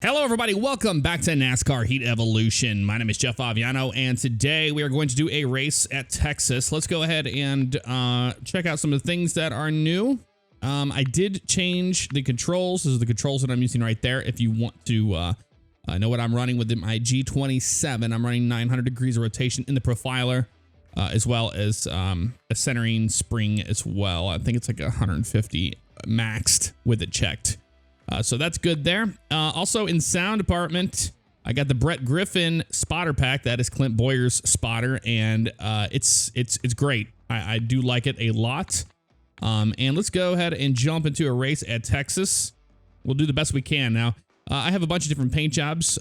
Hello, everybody. Welcome back to NASCAR Heat Evolution. My name is jfavignano, and today we are going to do a race at Texas. Let's go ahead and check out some of the things that are new. I did change the controls. Those are the controls that I'm using right there. If you want to know what I'm running with my G27, I'm running 900 degrees of rotation in the profiler, as well as a centering spring as well. I think it's like 150 maxed with it checked. So that's good there. Also in sound department, I got the Brett Griffin spotter pack. That is Clint Boyer's spotter, and it's great. I do like it a lot. And let's go ahead and jump into a race at Texas. We'll do the best we can. Now, I have a bunch of different paint jobs.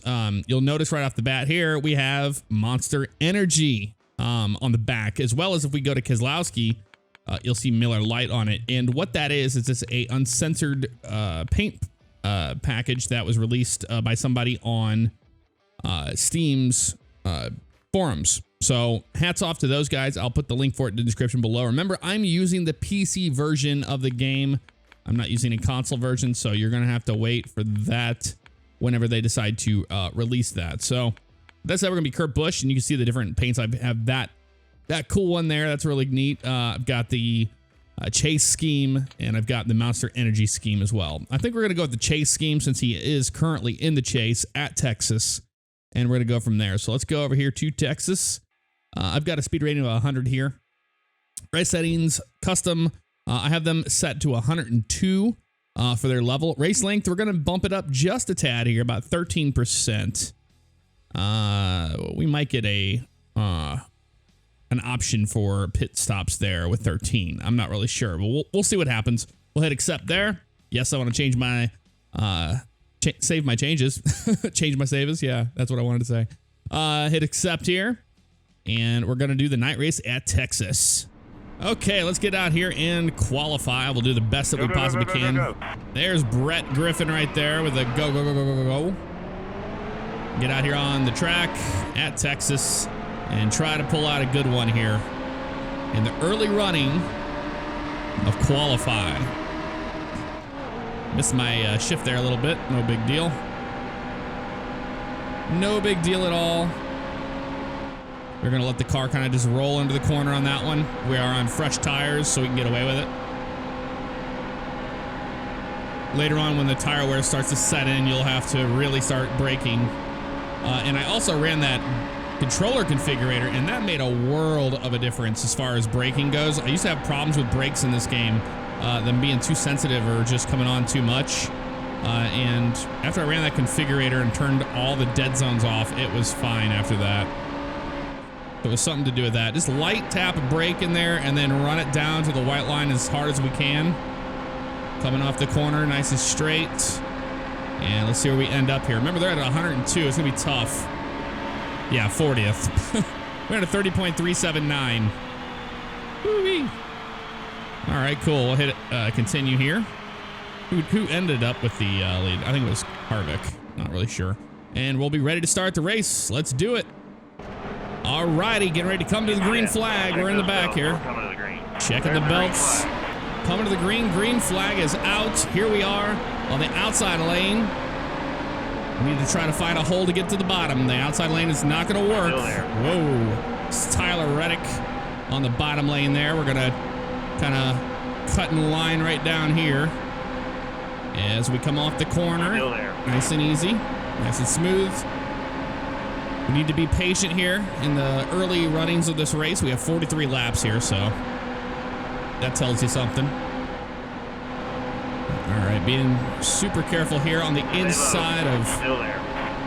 You'll notice right off the bat here, we have Monster Energy on the back, as well as if we go to Keselowski, you'll see Miller Lite on it. And what that is it's a uncensored paint package that was released by somebody on Steam's forums. So hats off to those guys. I'll put the link for it in the description below. Remember, I'm using the PC version of the game. I'm not using a console version, so you're going to have to wait for that whenever they decide to release that. So that's how we're going to be Kurt Busch, and you can see the different paints. I have that cool one there. That's really neat. I've got the Chase scheme, and I've got the Monster Energy scheme as well. I think we're going to go with the Chase scheme since he is currently in the Chase at Texas, and we're going to go from there. So let's go over here to Texas. I've got a speed rating of 100 here. Race settings, custom, I have them set to 102 for their level. Race length, we're going to bump it up just a tad here, about 13%. We might get an option for pit stops there with 13. I'm not really sure, but we'll see what happens. We'll hit accept there. Yes, I want to change my save my changes. Change my saves. Yeah, that's what I wanted to say. Hit accept here, and we're going to do the night race at Texas. Okay, let's get out here and qualify. We'll do the best that we possibly can. There's Brett Griffin right there with a go, go, go, go, go, go. Get out here on the track at Texas and try to pull out a good one here in the early running of qualify. Missed my shift there a little bit. No big deal. No big deal at all. We're going to let the car kind of just roll into the corner on that one. We are on fresh tires, so we can get away with it. Later on, when the tire wear starts to set in, you'll have to really start braking. And I also ran that controller configurator, and that made a world of a difference as far as braking goes. I used to have problems with brakes in this game, them being too sensitive or just coming on too much. And after I ran that configurator and turned all the dead zones off, it was fine after that. There was something to do with that. Just light tap a brake in there and then run it down to the white line as hard as we can. Coming off the corner, nice and straight. And let's see where we end up here. Remember, they're at 102. It's going to be tough. Yeah, 40th. We're at a 30.379. Woo-wee. All right, cool. We'll hit continue here. Who ended up with the lead? I think it was Harvick. Not really sure. And we'll be ready to start the race. Let's do it. All righty, getting ready to come to the green flag. We're in the back here. Checking the belts. Coming to the green. Green flag is out. Here we are on the outside lane. We need to try to find a hole to get to the bottom. The outside lane is not going to work. Whoa. It's Tyler Reddick on the bottom lane there. We're going to kind of cut in line right down here as we come off the corner. Nice and easy. Nice and smooth. We need to be patient here in the early runnings of this race. We have 43 laps here, so that tells you something. All right, being super careful here on the inside of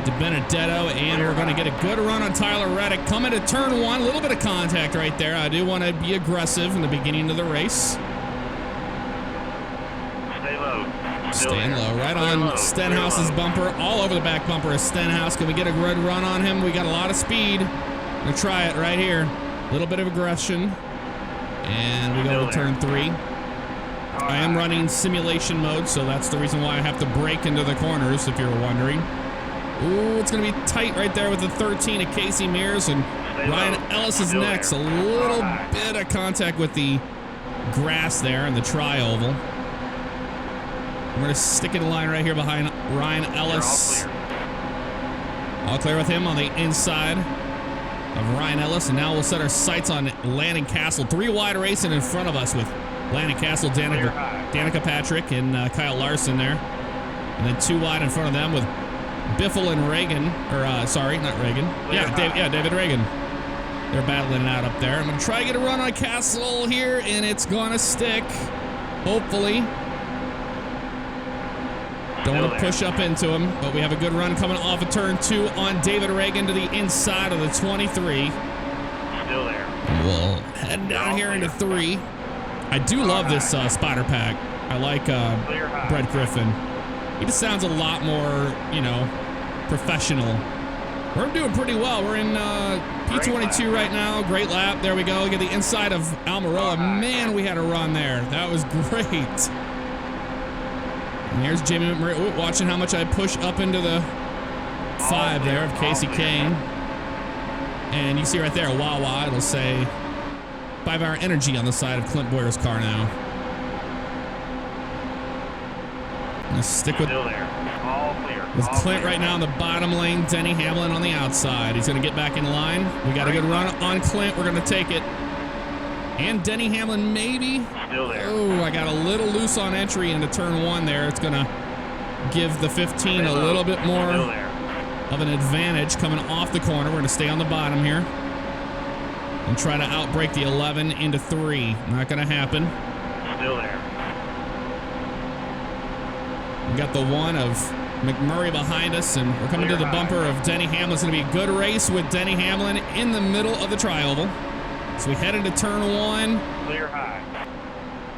DiBenedetto, and we're going to get a good run on Tyler Reddick. Coming to turn one, a little bit of contact right there. I do want to be aggressive in the beginning of the race. Stay low. Staying low, right on Stenhouse's bumper, all over the back bumper of Stenhouse. Can we get a good run on him? We got a lot of speed. I'm going to try it right here. A little bit of aggression. And we go to turn three. I am running simulation mode, so that's the reason why I have to brake into the corners, if you're wondering. Ooh, it's going to be tight right there with the 13 of Casey Mears, and Ryan Ellis is next. A little bit of contact with the grass there in the tri-oval. We're going to stick in line right here behind Ryan Ellis. All clear with him on the inside of Ryan Ellis. And now we'll set our sights on Landon Castle. 3 wide racing in front of us with Landon Castle, Danica Patrick, and Kyle Larson there. And then 2 wide in front of them with Biffle and Reagan. Or, sorry, not Reagan. David Reagan. They're battling it out up there. I'm going to try to get a run on Castle here, and it's going to stick. Hopefully. Don't want to push up into him, but we have a good run coming off of turn 2 on David Reagan to the inside of the 23. Still there. We'll head down here into 3. I do love this Spider Pack. I like Brett Griffin. He just sounds a lot more, you know, professional. We're doing pretty well. We're in P22 right now. Great lap. There we go. Get the inside of Almirola. Man, we had a run there. That was great. And here's Jamie McMurray. Watching how much I push up into the 5 there of Casey Kane. And you see right there, Wawa. It'll say 5-hour energy on the side of Clint Boyer's car now. Let's stick with Clint right now in the bottom lane. Denny Hamlin on the outside. He's going to get back in line. We got a good run on Clint. We're going to take it. And Denny Hamlin maybe. Oh, I got a little loose on entry into turn 1 there. It's going to give the 15 a little bit more of an advantage coming off the corner. We're going to stay on the bottom here and try to outbreak the 11 into 3. Not going to happen. Still there. We got the 1 of McMurray behind us, and we're coming to the bumper of Denny Hamlin. It's going to be a good race with Denny Hamlin in the middle of the tri-oval. So we head into turn 1. Clear high.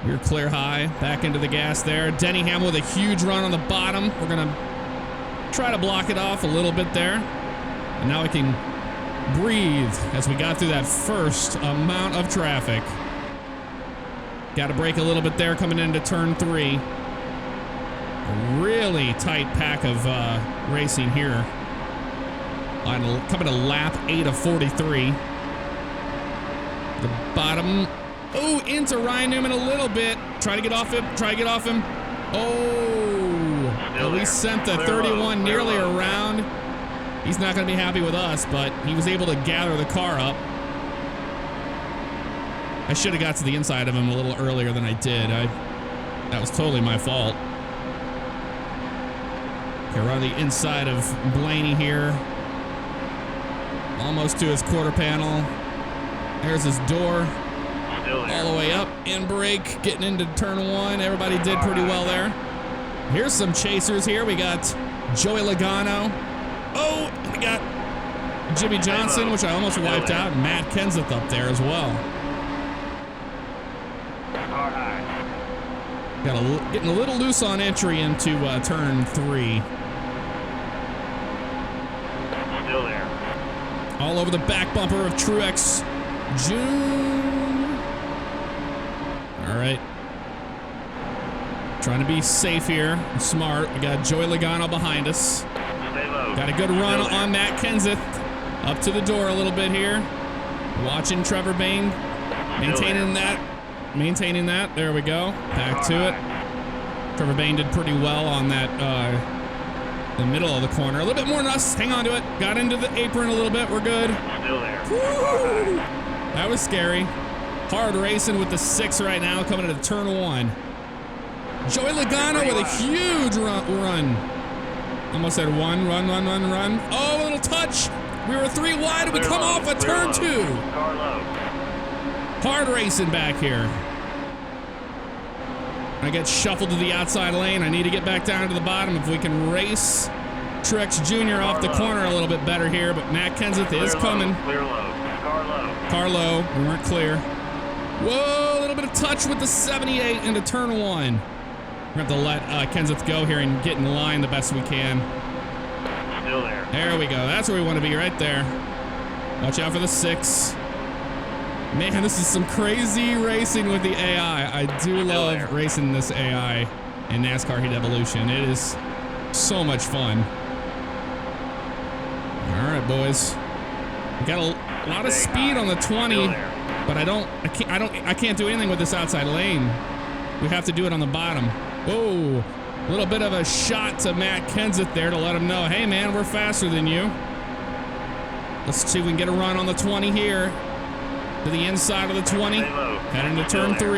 We're clear high. Back into the gas there. Denny Hamlin with a huge run on the bottom. We're going to try to block it off a little bit there. And now we can breathe as we got through that first amount of traffic. Got to brake a little bit there coming into turn 3. A really tight pack of racing here. Coming to lap 8 of 43. The bottom. Oh, into Ryan Newman a little bit. Try to get off him. Oh, we sent the 31 nearly around. He's not going to be happy with us, but he was able to gather the car up. I should have got to the inside of him a little earlier than I did. That was totally my fault. Okay, we're on the inside of Blaney here. Almost to his quarter panel. There's his door. All the way up, in brake, getting into turn 1. Everybody did pretty well there. Here's some chasers here. We got Joey Logano. Oh, we got Jimmy Johnson, which I almost wiped out. And Matt Kenseth up there as well. Getting a little loose on entry into turn 3. Still there. All over the back bumper of Truex June. All right. Trying to be safe here, smart. We got Joey Logano behind us. Stay low. Got a good run on Matt Kenseth. Up to the door a little bit here. Watching Trevor Bayne. Maintaining that. There we go. Back to it. Trevor Bayne did pretty well on that, the middle of the corner. A little bit more nuts. Hang on to it. Got into the apron a little bit. We're good. Still there. Woo! That was scary. Hard racing with the 6 right now, coming into turn 1. Joey Logano with a huge run. Almost said run. Oh, a little touch. We were 3 wide and we come off a turn 2. Hard racing back here. I get shuffled to the outside lane. I need to get back down to the bottom if we can race Truex Jr. off the corner a little bit better here, but Matt Kenseth is coming. Clear low. Car low. We weren't clear. Whoa, a little bit of touch with the 78 into turn 1. We're going to have to let Kenseth go here and get in line the best we can. Still there. There we go. That's where we want to be, right there. Watch out for the 6. Man, this is some crazy racing with the AI. I do love racing this AI in NASCAR Heat Evolution. It is so much fun. All right, boys. We got a lot of speed on the 20, but I can't do anything with this outside lane. We have to do it on the bottom. Whoa, a little bit of a shot to Matt Kenseth there to let him know, hey man, we're faster than you. Let's see if we can get a run on the 20 here. To the inside of the 20. Stay low. Heading to Still turn there.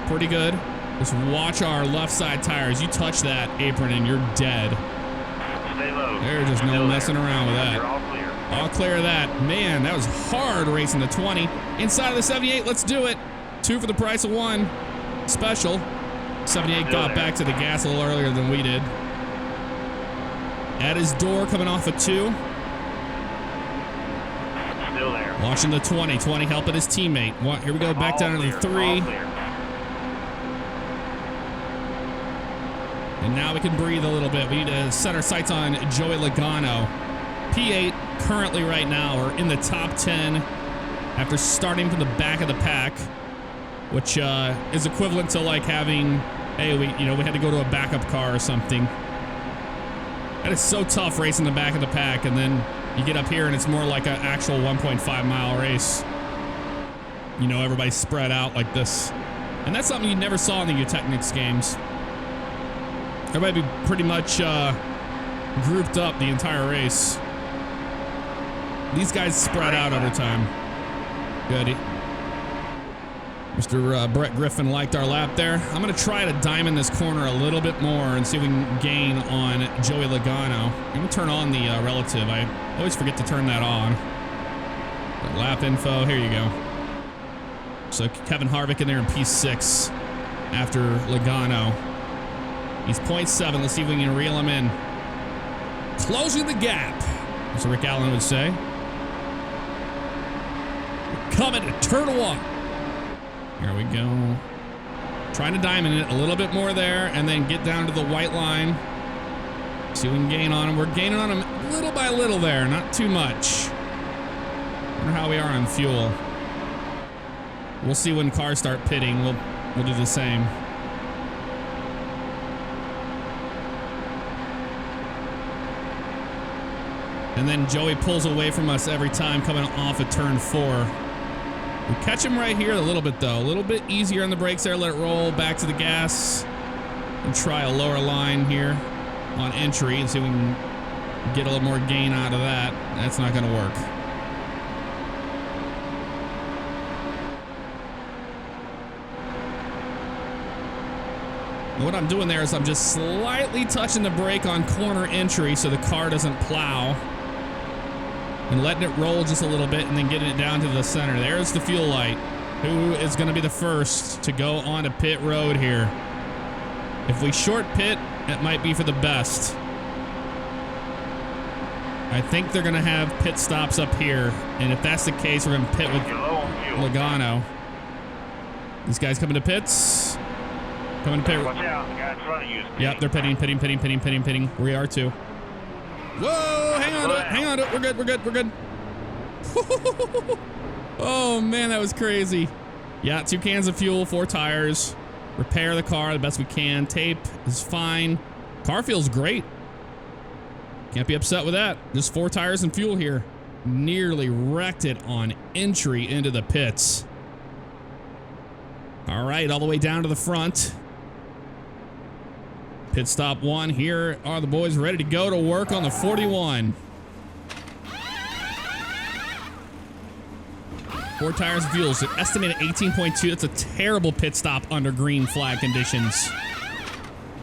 3. Pretty good. Just watch our left side tires. You touch that apron and you're dead. Stay low. There's just no Still messing there. around with that. You're all clear. All clear of that. Man, that was hard racing the 20. Inside of the 78, let's do it. 2 for the price of 1. Special. 78 got there. back to the gas a little earlier than we did. At his door, coming off a 2. Still there. Watching the 20. 20 helping his teammate. Here we go, back All down to the clear. 3. All clear. And now we can breathe a little bit. We need to set our sights on Joey Logano. P8 currently right now are in the top 10 after starting from the back of the pack, which is equivalent to like having, hey, we had to go to a backup car or something. That is so tough racing the back of the pack, and then you get up here and it's more like an actual 1.5 mile race. Everybody's spread out like this. And that's something you never saw in the Eutechnics games. Everybody be pretty much grouped up the entire race. These guys spread out over time. Good. Mr. Brett Griffin liked our lap there. I'm going to try to diamond this corner a little bit more and see if we can gain on Joey Logano. I'm going to turn on the relative. I always forget to turn that on. The lap info, here you go. So Kevin Harvick in there in P6 after Logano. He's 0.7. Let's see if we can reel him in. Closing the gap, as Rick Allen would say. Coming to turn 1. Here we go. Trying to diamond it a little bit more there and then get down to the white line. See if we can gain on him. We're gaining on him little by little there, not too much. Wonder how we are on fuel. We'll see when cars start pitting. We'll do the same. And then Joey pulls away from us every time coming off of turn 4. We catch him right here a little bit though. A little bit easier on the brakes there. Let it roll back to the gas. And try a lower line here on entry and see if we can get a little more gain out of that. That's not going to work. And what I'm doing there is I'm just slightly touching the brake on corner entry so the car doesn't plow. And letting it roll just a little bit and then getting it down to the center. There's the fuel light. Who is going to be the first to go onto pit road here? If we short pit, it might be for the best. I think they're going to have pit stops up here. And if that's the case, we're going to pit with Logano. These guys coming to pits. Coming to pit. Watch out. The guy in front of you is pitting. Yep, they're pitting. We are too. Whoa, hang on to it. We're good. Oh man, that was crazy. Yeah, 2 cans of fuel, 4 tires. Repair the car the best we can. Tape is fine. Car feels great. Can't be upset with that. Just 4 tires and fuel here. Nearly wrecked it on entry into the pits. All right, all the way down to the front. Pit stop 1. Here are the boys ready to go to work on the 41. 4 tires of fuel. So estimated 18.2. That's a terrible pit stop under green flag conditions.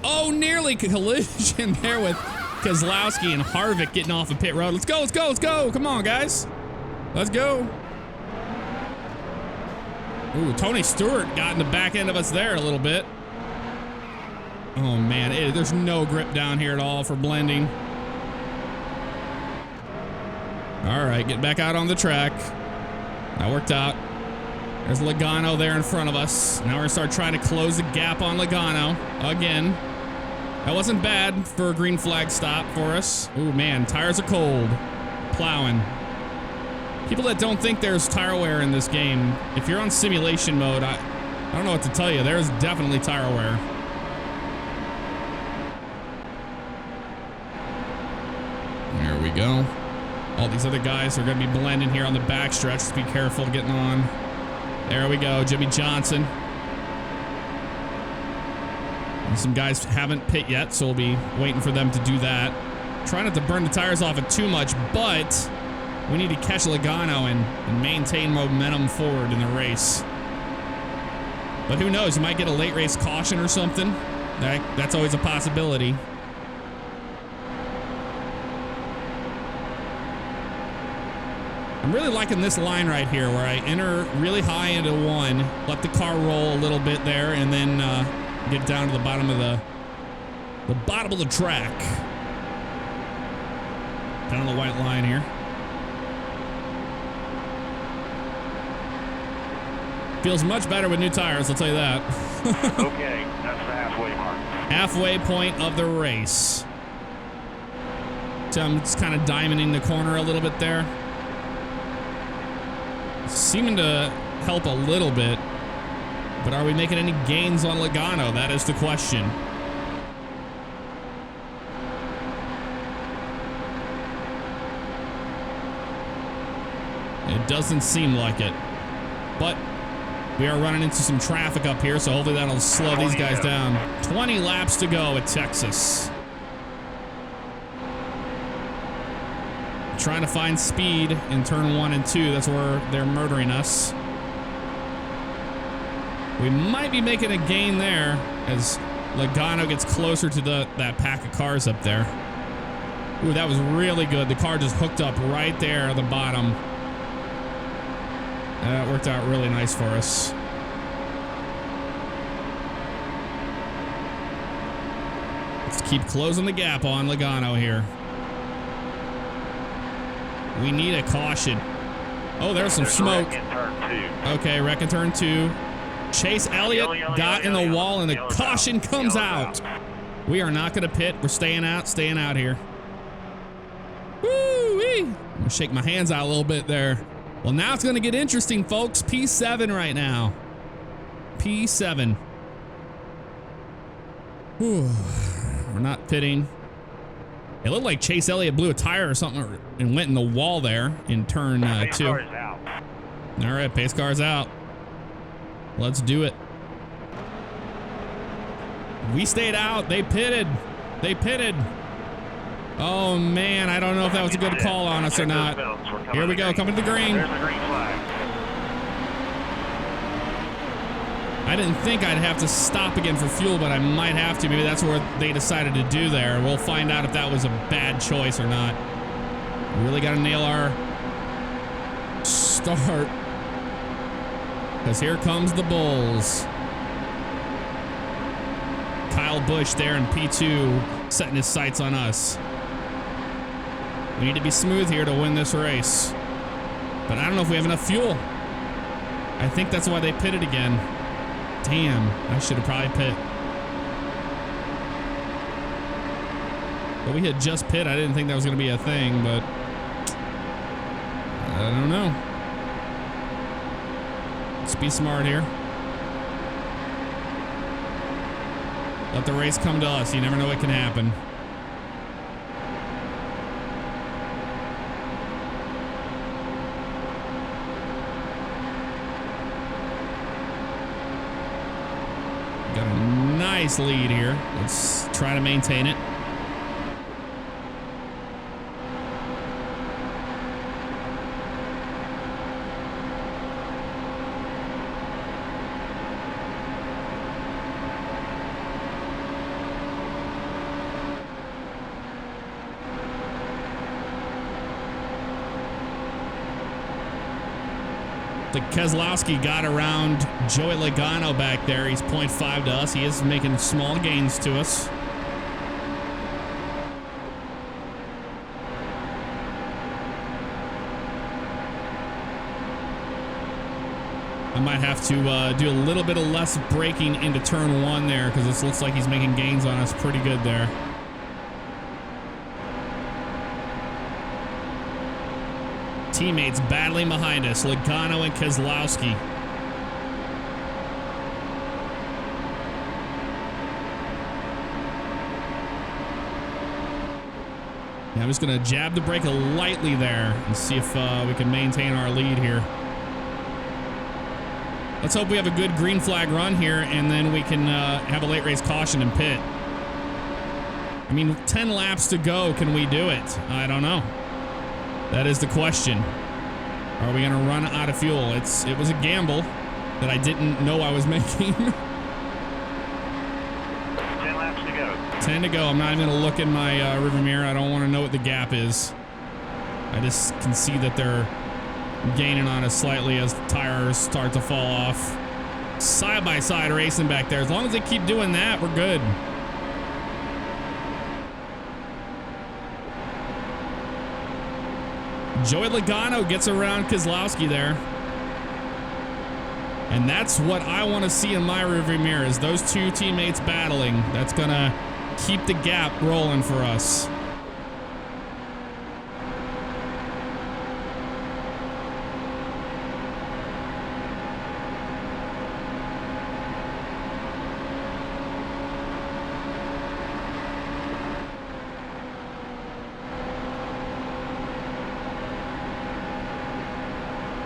Oh, nearly collision there with Keselowski and Harvick getting off of pit road. Let's go. Come on, guys. Let's go. Ooh, Tony Stewart got in the back end of us there a little bit. Oh man, there's no grip down here at all for blending. All right, get back out on the track. That worked out. There's Logano there in front of us. Now we're gonna start trying to close the gap on Logano again. That wasn't bad for a green flag stop for us. Ooh man, tires are cold. Plowing. People that don't think there's tire wear in this game, if you're on simulation mode, I don't know what to tell you. There's definitely tire wear. There we go. All these other guys are going to be blending here on the backstretch. Just be careful getting on. There we go. Jimmy Johnson. And some guys haven't pit yet, so we'll be waiting for them to do that. Try not to burn the tires off it too much, but we need to catch Logano and maintain momentum forward in the race. But who knows? You might get a late race caution or something. That's always a possibility. I'm really liking this line right here where I enter really high into one, let the car roll a little bit there, and then get down to the bottom of the track. Down the white line here. Feels much better with new tires, I'll tell you that. Okay, that's the halfway mark. Halfway point of the race. So I'm just kind of diamonding the corner a little bit there. Seeming to help a little bit, but are we making any gains on Logano? That is the question. It doesn't seem like it, but we are running into some traffic up here, so hopefully that'll slow these guys down. 20 laps to go at Texas. Trying to find speed in turn 1 and 2. That's where they're murdering us. We might be making a gain there as Logano gets closer to that pack of cars up there. Ooh, that was really good. The car just hooked up right there at the bottom. That worked out really nice for us. Let's keep closing the gap on Logano here. We need a caution. Oh, there's some smoke. Okay, wreck in turn 2. Chase Elliott got in the wall and the caution comes out. We are not going to pit. We're staying out here. Woo-wee. I'm going to shake my hands out a little bit there. Well, now it's going to get interesting, folks. P7 right now. P7. Whew. We're not pitting. It looked like Chase Elliott blew a tire or something and went in the wall there in turn 2. All right, pace car's out. Let's do it. We stayed out. They pitted. Oh, man. I don't know if that was a good call on us or not. Here we go. Coming to the green. I didn't think I'd have to stop again for fuel, but I might have to. Maybe that's what they decided to do there. We'll find out if that was a bad choice or not. We really got to nail our start. Because here comes the Bulls. Kyle Busch there in P2, setting his sights on us. We need to be smooth here to win this race. But I don't know if we have enough fuel. I think that's why they pitted again. Damn, I should have probably pit. But we had just pit. I didn't think that was going to be a thing, but I don't know. Let's be smart here. Let the race come to us. You never know what can happen. Got a nice lead here. Let's try to maintain it. The Keselowski got around Joey Logano back there. He's 0.5 to us. He is making small gains to us. I might have to do a little bit of less braking into turn 1 there because this looks like he's making gains on us pretty good there. Teammates battling behind us, Logano and Keselowski. Yeah, I'm just going to jab the brake lightly there and see if we can maintain our lead here. Let's hope we have a good green flag run here and then we can have a late race caution and pit. I mean, 10 laps to go. Can we do it? I don't know. That is the question. Are we going to run out of fuel? It was a gamble that I didn't know I was making. 10 laps to go. 10 to go. I'm not even going to look in my rearview mirror. I don't want to know what the gap is. I just can see that they're gaining on us slightly as the tires start to fall off. Side by side racing back there. As long as they keep doing that, we're good. Joey Logano gets around Keselowski there. And that's what I want to see in my rearview mirror, is those two teammates battling. That's going to keep the gap rolling for us.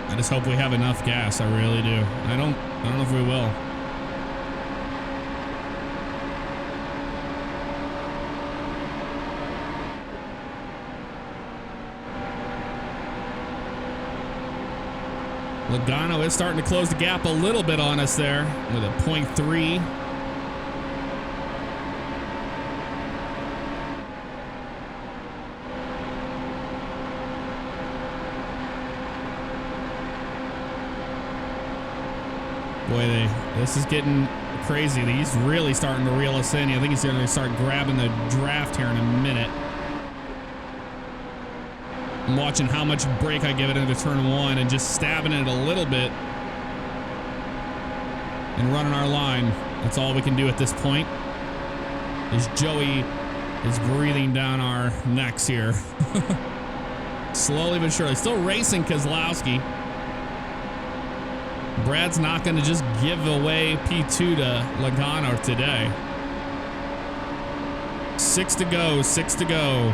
I just hope we have enough gas. I really do. I don't know if we will. Logano is starting to close the gap a little bit on us there with a 0.3. Boy, this is getting crazy. He's really starting to reel us in. I think he's going to start grabbing the draft here in a minute. I'm watching how much brake I give it into turn one and just stabbing it a little bit and running our line. That's all we can do at this point. As Joey is breathing down our necks here. Slowly but surely. Still racing Keselowski. Brad's not going to just give away P2 to Logano today. 6 to go, 6 to go.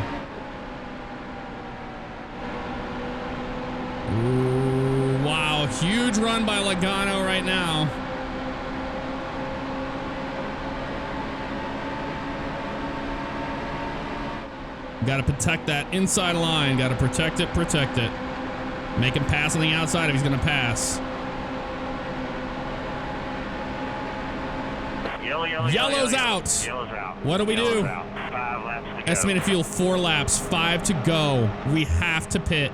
Ooh, wow, huge run by Logano right now. Got to protect that inside line. Got to protect it, protect it. Make him pass on the outside if he's going to pass. Yellow's out. Yellow's out. What do we do? 5 laps to go. Estimated fuel 4 laps, 5 to go. We have to pit.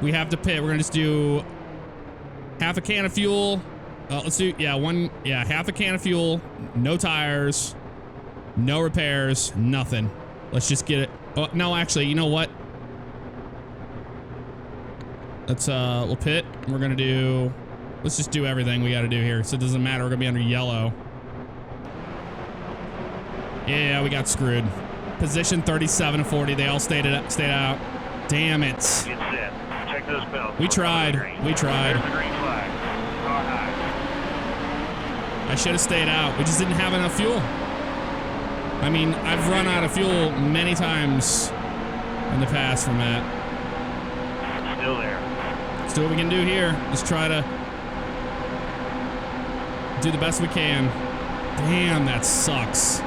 We have to pit. We're gonna just do half a can of fuel. Let's do half a can of fuel. No tires, no repairs, nothing. Let's just get it. Oh no, actually, you know what? Let's we'll pit. We're gonna do. Let's just do everything we got to do here, so it doesn't matter. We're gonna be under yellow. Yeah, we got screwed. Position 37 to 40. They all stayed out. Damn it. Get set. Check those belts. We tried. We tried. There's the green flag. Car high. I should have stayed out. We just didn't have enough fuel. I mean, I've run out of fuel many times in the past from that. Still there. Let's do what we can do here. Let's try to do the best we can. Damn, that sucks.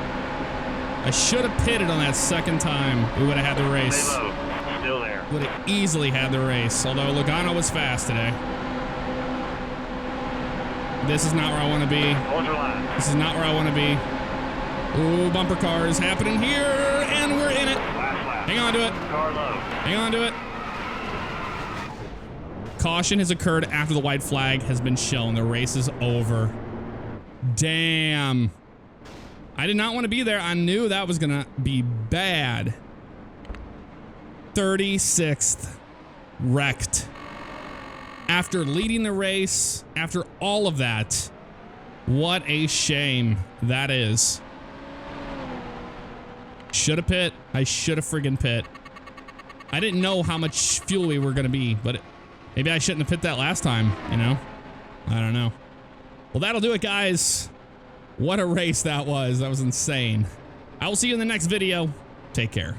I should have pitted on that second time. We would have had the race. Stay low. Still there. Would have easily had the race, although Logano was fast today. This is not where I want to be. Hold your line. This is not where I want to be. Ooh, bumper car is happening here, and we're in it. Last lap. Hang on to it. Car low. Hang on to it. Caution has occurred after the white flag has been shown. The race is over. Damn. I did not want to be there. I knew that was going to be bad. 36th. Wrecked. After leading the race, after all of that, what a shame that is. Should have pit. I should have friggin' pit. I didn't know how much fuel we were going to be, but maybe I shouldn't have pit that last time, you know? I don't know. Well, that'll do it, guys. What a race that was. That was insane. I will see you in the next video. Take care.